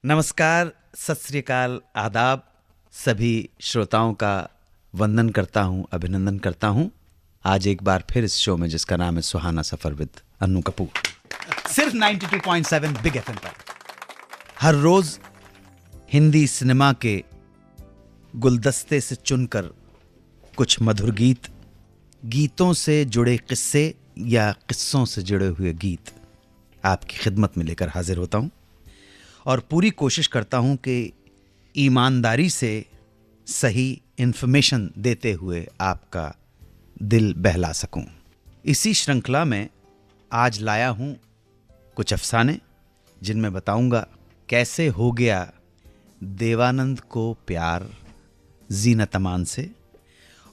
नमस्कार, सत श्री अकाल, आदाब। सभी श्रोताओं का वंदन करता हूं, अभिनंदन करता हूं। आज एक बार फिर इस शो में जिसका नाम है सुहाना सफर विद अन्नू कपूर, सिर्फ 92.7 बिग एफएम पर। हर रोज हिंदी सिनेमा के गुलदस्ते से चुनकर कुछ मधुर गीत, गीतों से जुड़े किस्से या किस्सों से जुड़े हुए गीत आपकी खिदमत में लेकर हाजिर होता हूं और पूरी कोशिश करता हूं कि ईमानदारी से सही इंफॉर्मेशन देते हुए आपका दिल बहला सकूं। इसी श्रृंखला में आज लाया हूं कुछ अफसाने जिनमें बताऊंगा कैसे हो गया देवानंद को प्यार जीनत अमान से,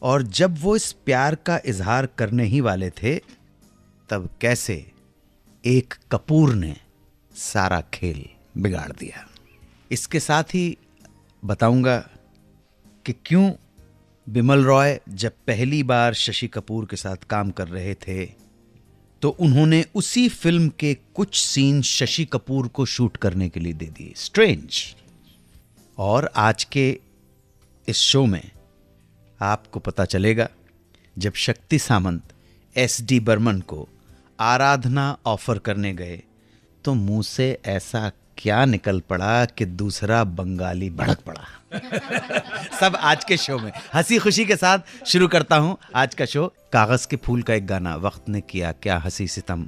और जब वो इस प्यार का इजहार करने ही वाले थे तब कैसे एक कपूर ने सारा खेल बिगाड़ दिया। इसके साथ ही बताऊंगा कि क्यों बिमल रॉय जब पहली बार शशि कपूर के साथ काम कर रहे थे तो उन्होंने उसी फिल्म के कुछ सीन शशि कपूर को शूट करने के लिए दे दिए। स्ट्रेंज। और आज के इस शो में आपको पता चलेगा जब शक्ति सामंत एस.डी. बर्मन को आराधना ऑफर करने गए तो मुंह से ऐसा क्या निकल पड़ा कि दूसरा बंगाली भड़क पड़ा। सब आज के शो में हंसी खुशी के साथ शुरू करता हूं आज का शो। कागज के फूल का एक गाना, वक्त ने किया क्या हंसी सितम।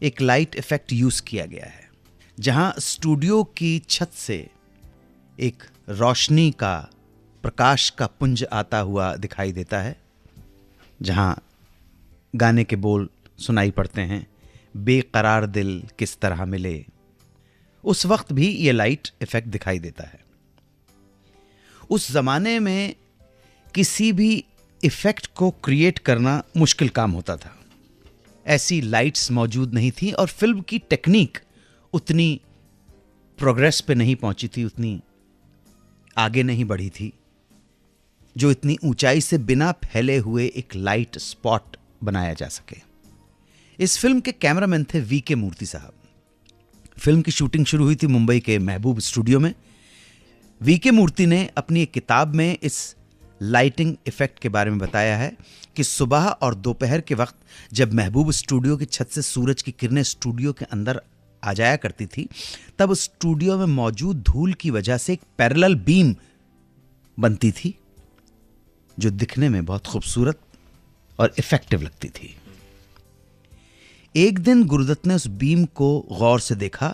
एक लाइट इफेक्ट यूज किया गया है जहां स्टूडियो की छत से एक रोशनी का, प्रकाश का पुंज आता हुआ दिखाई देता है, जहां गाने के बोल सुनाई पड़ते हैं, बेकरार दिल किस तरह मिले। उस वक्त भी ये लाइट इफेक्ट दिखाई देता है। उस जमाने में किसी भी इफेक्ट को क्रिएट करना मुश्किल काम होता था। ऐसी लाइट्स मौजूद नहीं थी और फिल्म की टेक्निक उतनी प्रोग्रेस पे नहीं पहुंची थी, उतनी आगे नहीं बढ़ी थी जो इतनी ऊंचाई से बिना फैले हुए एक लाइट स्पॉट बनाया जा सके। इस फिल्म के कैमरामैन थे वी.के. मूर्ति साहब। फिल्म की शूटिंग शुरू हुई थी मुंबई के महबूब स्टूडियो में। वी.के. मूर्ति ने अपनी एक किताब में इस लाइटिंग इफेक्ट के बारे में बताया है कि सुबह और दोपहर के वक्त जब महबूब स्टूडियो की छत से सूरज की किरणें स्टूडियो के अंदर आ जाया करती थी तब स्टूडियो में मौजूद धूल की वजह से एक पैरेलल बीम बनती थी जो दिखने में बहुत खूबसूरत और इफेक्टिव लगती थी। एक दिन गुरुदत्त ने उस बीम को गौर से देखा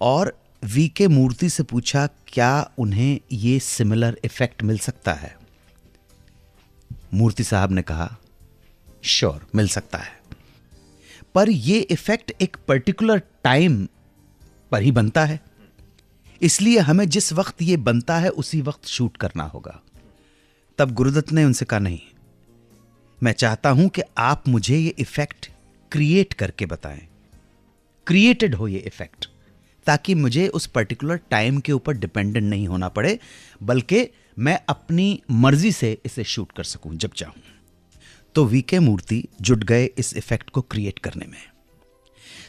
और वी.के. मूर्ति से पूछा क्या उन्हें ये सिमिलर इफेक्ट मिल सकता है। मूर्ति साहब ने कहा श्योर, मिल सकता है, पर ये इफेक्ट एक पर्टिकुलर टाइम पर ही बनता है, इसलिए हमें जिस वक्त ये बनता है उसी वक्त शूट करना होगा। तब गुरुदत्त ने उनसे कहा नहीं, मैं चाहता हूं कि आप मुझे ये इफेक्ट क्रिएट करके बताएं, क्रिएटेड हो ये इफेक्ट, ताकि मुझे उस पर्टिकुलर टाइम के ऊपर डिपेंडेंट नहीं होना पड़े, बल्कि मैं अपनी मर्जी से इसे शूट कर सकूं जब चाहूं। तो वी.के. मूर्ति जुट गए इस इफेक्ट को क्रिएट करने में।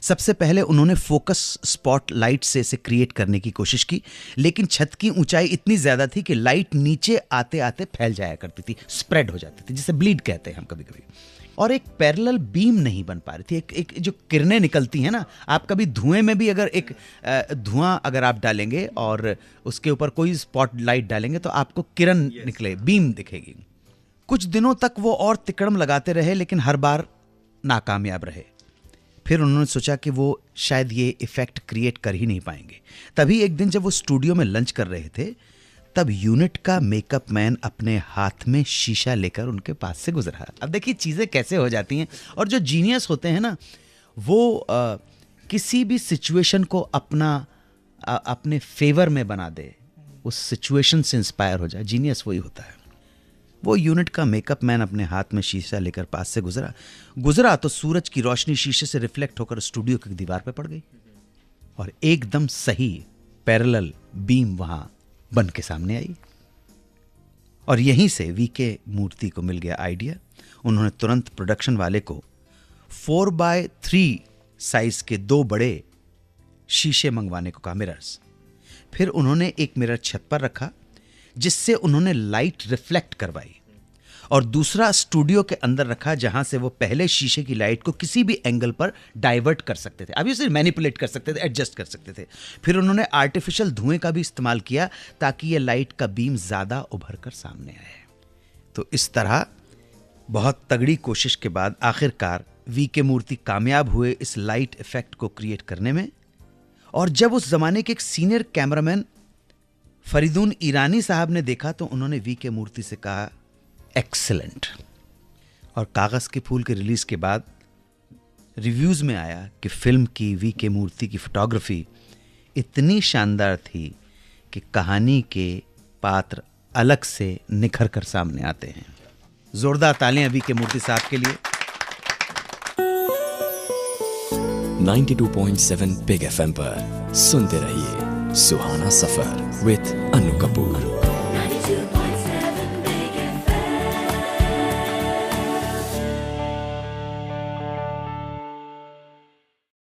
सबसे पहले उन्होंने फोकस स्पॉट लाइट से इसे क्रिएट करने की कोशिश की, लेकिन छत की ऊंचाई इतनी ज्यादा थी कि लाइट नीचे आते आते फैल जाया करती थी, स्प्रेड हो जाती थी, जिसे ब्लीड कहते हैं हम कभी कभी, और एक पैरेलल बीम नहीं बन पा रही थी। एक जो किरणें निकलती हैं ना, आप कभी धुएं में भी अगर एक धुआं अगर आप डालेंगे और उसके ऊपर कोई स्पॉट लाइट डालेंगे तो आपको किरण निकले, बीम दिखेगी। कुछ दिनों तक वो और तिकड़म लगाते रहे लेकिन हर बार नाकामयाब रहे। फिर उन्होंने सोचा कि वो शायद ये इफेक्ट क्रिएट कर ही नहीं पाएंगे। तभी एक दिन जब वो स्टूडियो में लंच कर रहे थे तब यूनिट का मेकअप मैन अपने हाथ में शीशा लेकर उनके पास से गुजरा। अब देखिए चीज़ें कैसे हो जाती हैं, और जो जीनियस होते हैं ना वो किसी भी सिचुएशन को अपने फेवर में बना दे, उस सिचुएशन से इंस्पायर हो जाए, जीनियस वही होता है। वो यूनिट का मेकअप मैन अपने हाथ में शीशा लेकर पास से गुजरा तो सूरज की रोशनी शीशे से रिफ्लेक्ट होकर स्टूडियो की दीवार पर पड़ गई और एकदम सही पैरेलल बीम वहां बन के सामने आई। और यहीं से वी.के. मूर्ति को मिल गया आइडिया। उन्होंने तुरंत प्रोडक्शन वाले को 4x3 साइज के 2 बड़े शीशे मंगवाने को कहा, मिरर्स, फिर उन्होंने एक मिरर छत पर रखा जिससे उन्होंने लाइट रिफ्लेक्ट करवाई, और दूसरा स्टूडियो के अंदर रखा जहां से वो पहले शीशे की लाइट को किसी भी एंगल पर डाइवर्ट कर सकते थे, अभी उसे मैनिपुलेट कर सकते थे, एडजस्ट कर सकते थे। फिर उन्होंने आर्टिफिशियल धुएं का भी इस्तेमाल किया ताकि ये लाइट का बीम ज़्यादा उभर कर सामने आए। तो इस तरह बहुत तगड़ी कोशिश के बाद आखिरकार वी के मूर्ति कामयाब हुए इस लाइट इफेक्ट को क्रिएट करने में। और जब उस जमाने के एक सीनियर कैमरामैन फरीदून ईरानी साहब ने देखा तो उन्होंने वी के मूर्ति से कहा एक्सीलेंट। और कागज के फूल के रिलीज के बाद रिव्यूज में आया कि फिल्म की वी के मूर्ति की फोटोग्राफी इतनी शानदार थी कि कहानी के पात्र अलग से निखर कर सामने आते हैं। जोरदार तालियां वी के मूर्ति साहब के लिए। 92.7 बिग FM पर सुनते रहिए सुहाना सफर विद अनु कपूर।